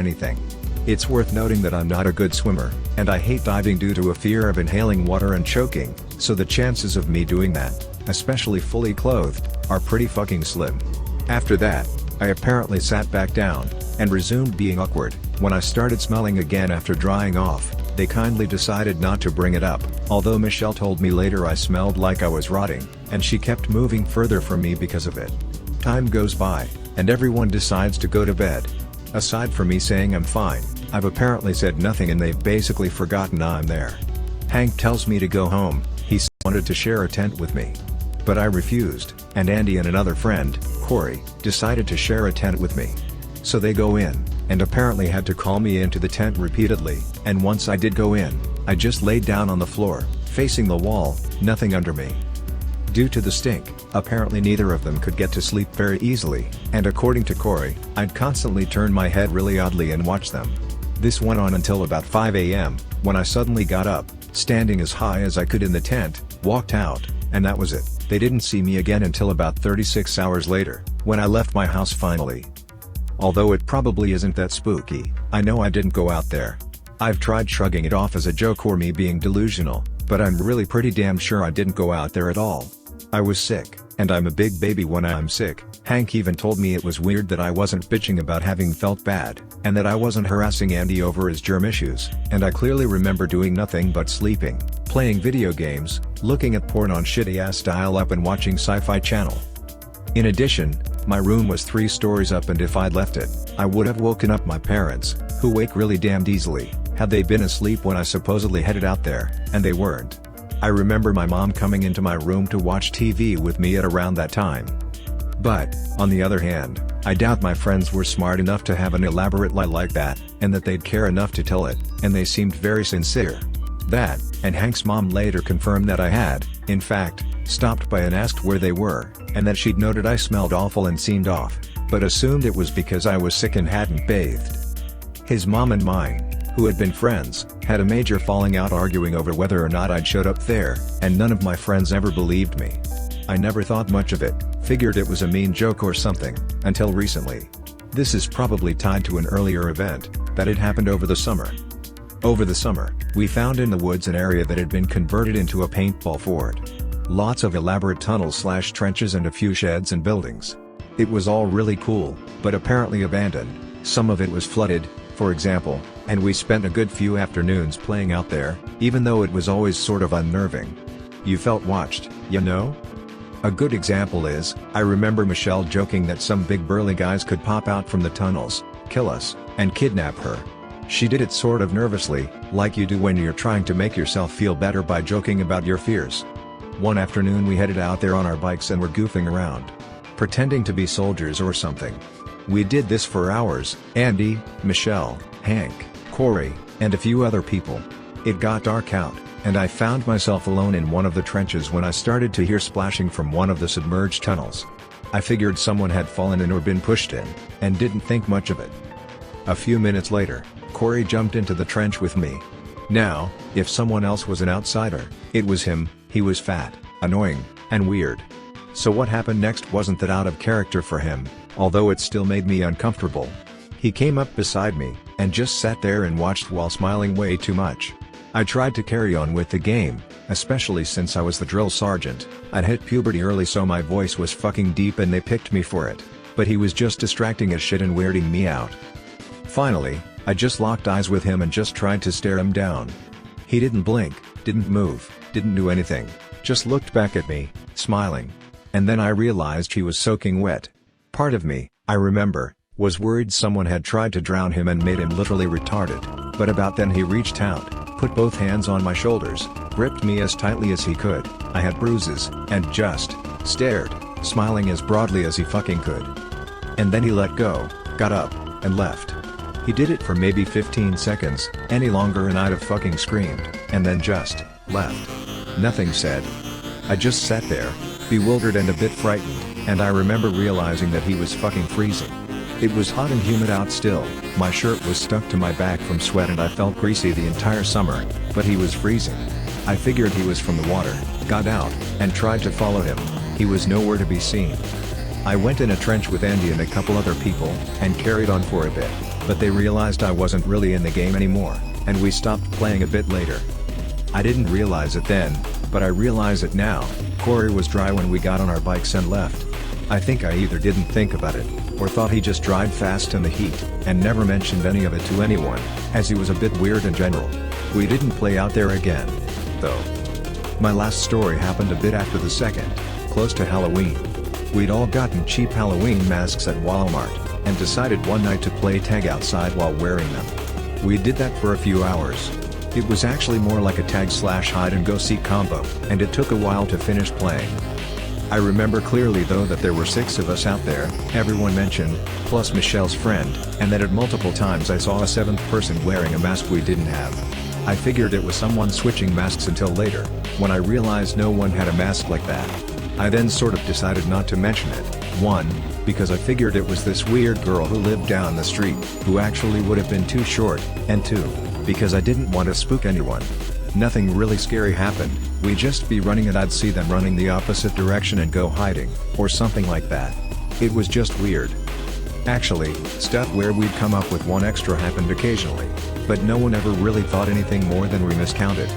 anything. It's worth noting that I'm not a good swimmer, and I hate diving due to a fear of inhaling water and choking, so the chances of me doing that, especially fully clothed, are pretty fucking slim. After that, I apparently sat back down, and resumed being awkward. When I started smelling again after drying off, they kindly decided not to bring it up, although Michelle told me later I smelled like I was rotting, and she kept moving further from me because of it. Time goes by, and everyone decides to go to bed. Aside from me saying I'm fine, I've apparently said nothing and they've basically forgotten I'm there. Hank tells me to go home. He wanted to share a tent with me. But I refused, and Andy and another friend, Corey, decided to share a tent with me. So they go in, and apparently had to call me into the tent repeatedly, and once I did go in, I just laid down on the floor, facing the wall, nothing under me. Due to the stink, apparently neither of them could get to sleep very easily, and according to Corey, I'd constantly turn my head really oddly and watch them. This went on until about 5 AM, when I suddenly got up, standing as high as I could in the tent, walked out, and that was it. They didn't see me again until about 36 hours later, when I left my house finally. Although it probably isn't that spooky, I know I didn't go out there. I've tried shrugging it off as a joke or me being delusional, but I'm really pretty damn sure I didn't go out there at all. I was sick, and I'm a big baby when I'm sick. Hank even told me it was weird that I wasn't bitching about having felt bad, and that I wasn't harassing Andy over his germ issues, and I clearly remember doing nothing but sleeping, playing video games, looking at porn on shitty-ass dial-up and watching Sci-Fi Channel. In addition, my room was 3 stories up and if I'd left it, I would have woken up my parents, who wake really damned easily, had they been asleep when I supposedly headed out there, and they weren't. I remember my mom coming into my room to watch TV with me at around that time. But, on the other hand, I doubt my friends were smart enough to have an elaborate lie like that, and that they'd care enough to tell it, and they seemed very sincere. That, and Hank's mom later confirmed that I had, in fact, stopped by and asked where they were, and that she'd noted I smelled awful and seemed off, but assumed it was because I was sick and hadn't bathed. His mom and mine, who had been friends, had a major falling out arguing over whether or not I'd showed up there, and none of my friends ever believed me. I never thought much of it, figured it was a mean joke or something, until recently. This is probably tied to an earlier event, that had happened over the summer. Over the summer, we found in the woods an area that had been converted into a paintball fort. Lots of elaborate tunnels/trenches and a few sheds and buildings. It was all really cool, but apparently abandoned. Some of it was flooded, for example, and we spent a good few afternoons playing out there, even though it was always sort of unnerving. You felt watched, you know? A good example is, I remember Michelle joking that some big burly guys could pop out from the tunnels, kill us, and kidnap her. She did it sort of nervously, like you do when you're trying to make yourself feel better by joking about your fears. One afternoon we headed out there on our bikes and were goofing around, pretending to be soldiers or something. We did this for hours, Andy, Michelle, Hank, Corey, and a few other people. It got dark out, and I found myself alone in one of the trenches when I started to hear splashing from one of the submerged tunnels. I figured someone had fallen in or been pushed in, and didn't think much of it. A few minutes later, Corey jumped into the trench with me. Now, if someone else was an outsider, it was him. He was fat, annoying, and weird. So what happened next wasn't that out of character for him, although it still made me uncomfortable. He came up beside me, and just sat there and watched while smiling way too much. I tried to carry on with the game, especially since I was the drill sergeant. I'd hit puberty early so my voice was fucking deep and they picked me for it, but he was just distracting as shit and weirding me out. Finally, I just locked eyes with him and just tried to stare him down. He didn't blink, didn't move, didn't do anything, just looked back at me, smiling. And then I realized he was soaking wet. Part of me, I remember, was worried someone had tried to drown him and made him literally retarded, but about then he reached out, put both hands on my shoulders, gripped me as tightly as he could, I had bruises, and just stared, smiling as broadly as he fucking could. And then he let go, got up, and left. He did it for maybe 15 seconds, any longer and I'd have fucking screamed, and then just left. Nothing said. I just sat there, bewildered and a bit frightened, and I remember realizing that he was fucking freezing. It was hot and humid out still, my shirt was stuck to my back from sweat and I felt greasy the entire summer, but he was freezing. I figured he was from the water, got out, and tried to follow him. He was nowhere to be seen. I went in a trench with Andy and a couple other people, and carried on for a bit. but they realized I wasn't really in the game anymore, and we stopped playing a bit later. I didn't realize it then, but I realize it now. Corey was dry when we got on our bikes and left. I think I either didn't think about it, or thought he just drive fast in the heat, and never mentioned any of it to anyone, as he was a bit weird in general. We didn't play out there again, though. My last story happened a bit after the second, close to Halloween. We'd all gotten cheap Halloween masks at Walmart, and decided one night to play tag outside while wearing them. We did that for a few hours. It was actually more like a tag/hide-and-go-seek combo, and it took a while to finish playing. I remember clearly though that there were 6 of us out there, everyone mentioned, plus Michelle's friend, and that at multiple times I saw a 7th person wearing a mask we didn't have. I figured it was someone switching masks until later, when I realized no one had a mask like that. I then sort of decided not to mention it, 1, because I figured it was this weird girl who lived down the street, who actually would have been too short, and 2, because I didn't want to spook anyone. Nothing really scary happened, we'd just be running and I'd see them running the opposite direction and go hiding, or something like that. It was just weird. Actually, stuff where we'd come up with one extra happened occasionally, but no one ever really thought anything more than we miscounted.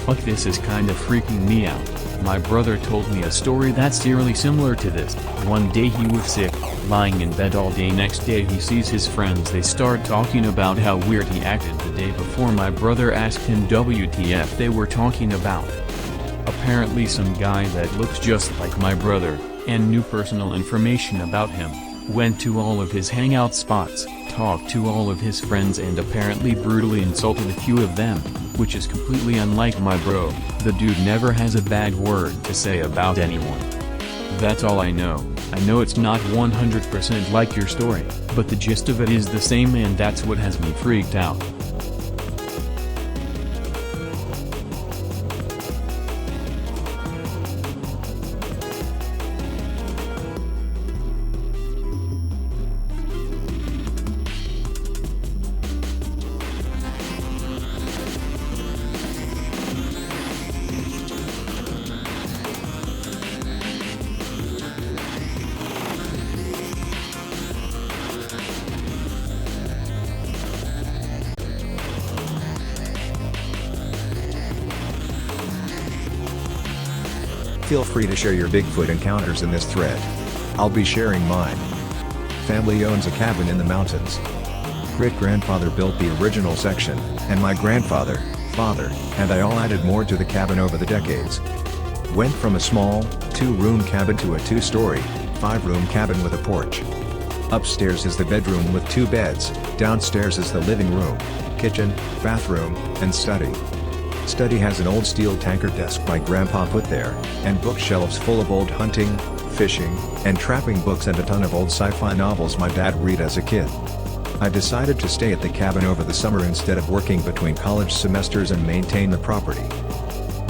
Fuck, this is kinda freaking me out. My brother told me a story that's eerily similar to this. One day he was sick, lying in bed all day. Next day he sees his friends. They start talking about how weird he acted the day before. My brother asked him WTF they were talking about. Apparently some guy that looks just like my brother, and knew personal information about him, went to all of his hangout spots, talked to all of his friends and apparently brutally insulted a few of them, which is completely unlike my bro. The dude never has a bad word to say about anyone. That's all I know. I know it's not 100% like your story, but the gist of it is the same, and that's what has me freaked out. Feel free to share your Bigfoot encounters in this thread. I'll be sharing mine. Family owns a cabin in the mountains. Great-grandfather built the original section, and my grandfather, father, and I all added more to the cabin over the decades. Went from a small, 2-room cabin to a 2-story, 5-room cabin with a porch. Upstairs is the bedroom with 2 beds, downstairs is the living room, kitchen, bathroom, and study. Study has an old steel tanker desk my grandpa put there, and bookshelves full of old hunting, fishing, and trapping books and a ton of old sci-fi novels my dad read as a kid. I decided to stay at the cabin over the summer instead of working between college semesters and maintain the property.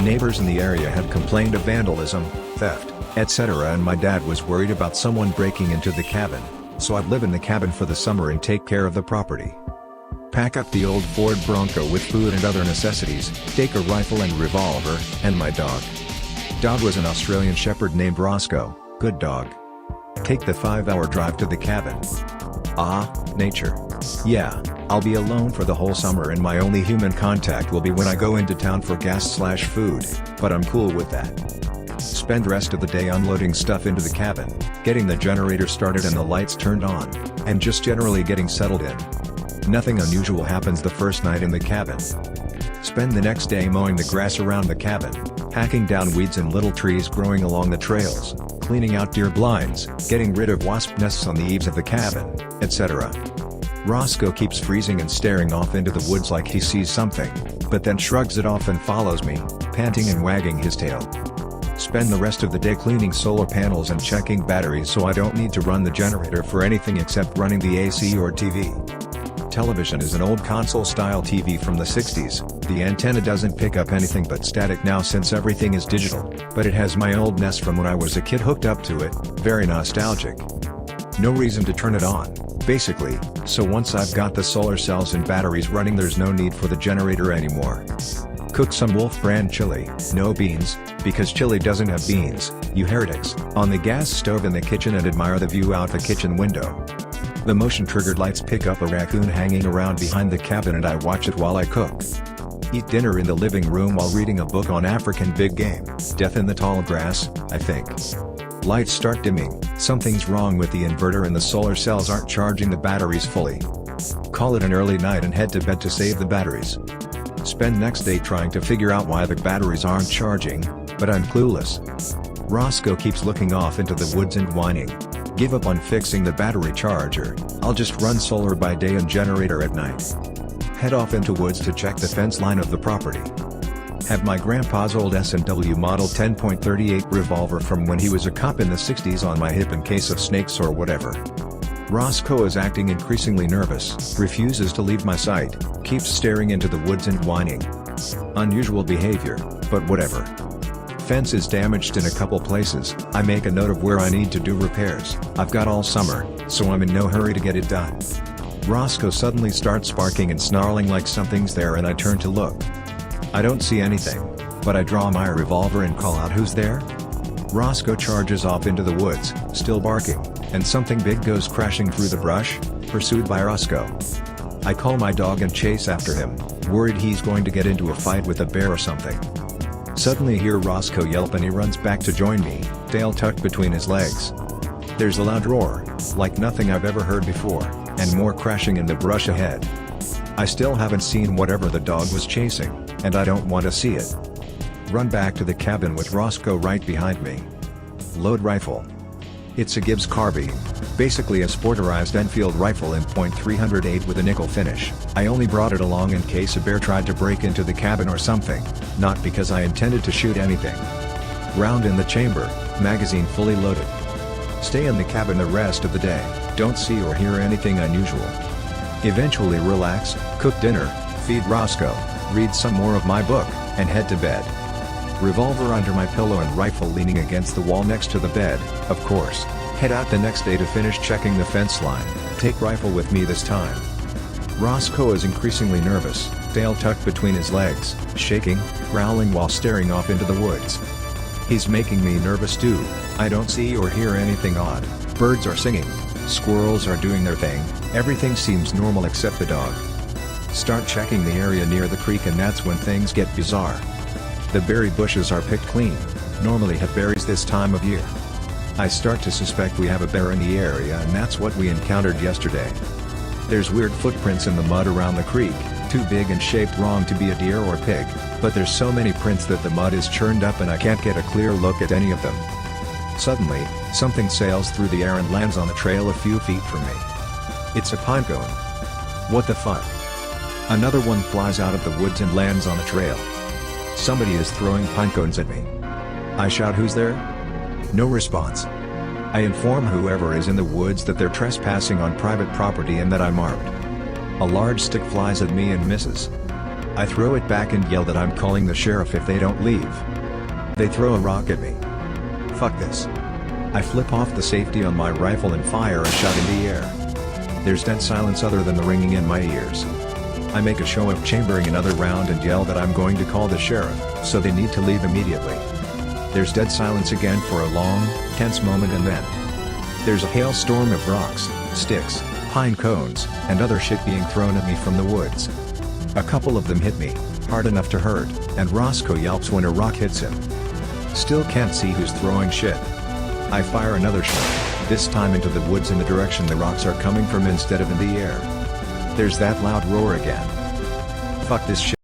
Neighbors in the area had complained of vandalism, theft, etc., and my dad was worried about someone breaking into the cabin, so I'd live in the cabin for the summer and take care of the property. Pack up the old Ford Bronco with food and other necessities, take a rifle and revolver, and my dog. Dog was an Australian Shepherd named Roscoe, good dog. Take the 5-hour drive to the cabin. Ah, nature. Yeah, I'll be alone for the whole summer and my only human contact will be when I go into town for gas/food, but I'm cool with that. Spend the rest of the day unloading stuff into the cabin, getting the generator started and the lights turned on, and just generally getting settled in. Nothing unusual happens the first night in the cabin. Spend the next day mowing the grass around the cabin, hacking down weeds and little trees growing along the trails, cleaning out deer blinds, getting rid of wasp nests on the eaves of the cabin, etc. Roscoe keeps freezing and staring off into the woods like he sees something, but then shrugs it off and follows me, panting and wagging his tail. Spend the rest of the day cleaning solar panels and checking batteries so I don't need to run the generator for anything except running the AC or TV. Television is an old console-style TV from the 60s, the antenna doesn't pick up anything but static now since everything is digital, but it has my old NES from when I was a kid hooked up to it, very nostalgic. No reason to turn it on, basically, so once I've got the solar cells and batteries running there's no need for the generator anymore. Cook some Wolf brand chili, no beans, because chili doesn't have beans, you heretics, on the gas stove in the kitchen and admire the view out the kitchen window. The motion-triggered lights pick up a raccoon hanging around behind the cabin and I watch it while I cook. Eat dinner in the living room while reading a book on African big game, Death in the Tall Grass, I think. Lights start dimming, something's wrong with the inverter and the solar cells aren't charging the batteries fully. Call it an early night and head to bed to save the batteries. Spend next day trying to figure out why the batteries aren't charging, but I'm clueless. Roscoe keeps looking off into the woods and whining. Give up on fixing the battery charger, I'll just run solar by day and generator at night. Head off into woods to check the fence line of the property. Have my grandpa's old S&W model 10.38 revolver from when he was a cop in the 60s on my hip in case of snakes or whatever. Roscoe is acting increasingly nervous, refuses to leave my sight, keeps staring into the woods and whining. Unusual behavior, but whatever. Fence is damaged in a couple places, I make a note of where I need to do repairs. I've got all summer, so I'm in no hurry to get it done. Roscoe suddenly starts barking and snarling like something's there and I turn to look. I don't see anything, but I draw my revolver and call out who's there? Roscoe charges off into the woods, still barking, and something big goes crashing through the brush, pursued by Roscoe. I call my dog and chase after him, worried he's going to get into a fight with a bear or something. Suddenly hear Roscoe yelp and he runs back to join me, tail tucked between his legs. There's a loud roar, like nothing I've ever heard before, and more crashing in the brush ahead. I still haven't seen whatever the dog was chasing, and I don't want to see it. Run back to the cabin with Roscoe right behind me. Load rifle. It's a Gibbs carbine, basically a sporterized Enfield rifle in .308 with a nickel finish. I only brought it along in case a bear tried to break into the cabin or something, not because I intended to shoot anything. Round in the chamber, magazine fully loaded. Stay in the cabin the rest of the day, don't see or hear anything unusual. Eventually relax, cook dinner, feed Roscoe, read some more of my book, and head to bed. Revolver under my pillow and rifle leaning against the wall next to the bed, of course. Head out the next day to finish checking the fence line, take rifle with me this time. Roscoe is increasingly nervous, tail tucked between his legs, shaking, growling while staring off into the woods. He's making me nervous too, I don't see or hear anything odd, birds are singing, squirrels are doing their thing, everything seems normal except the dog. Start checking the area near the creek and that's when things get bizarre. The berry bushes are picked clean, normally have berries this time of year. I start to suspect we have a bear in the area and that's what we encountered yesterday. There's weird footprints in the mud around the creek, too big and shaped wrong to be a deer or pig, but there's so many prints that the mud is churned up and I can't get a clear look at any of them. Suddenly, something sails through the air and lands on the trail a few feet from me. It's a pine cone. What the fuck? Another one flies out of the woods and lands on the trail. Somebody is throwing pine cones at me. I shout, who's there? No response. I inform whoever is in the woods that they're trespassing on private property and that I'm armed. A large stick flies at me and misses. I throw it back and yell that I'm calling the sheriff if they don't leave. They throw a rock at me. Fuck this. I flip off the safety on my rifle and fire a shot in the air. There's dead silence other than the ringing in my ears. I make a show of chambering another round and yell that I'm going to call the sheriff, so they need to leave immediately. There's dead silence again for a long, tense moment and then there's a hailstorm of rocks, sticks, pine cones, and other shit being thrown at me from the woods. A couple of them hit me, hard enough to hurt, and Roscoe yelps when a rock hits him. Still can't see who's throwing shit. I fire another shot, this time into the woods in the direction the rocks are coming from instead of in the air. There's that loud roar again. Fuck this shit.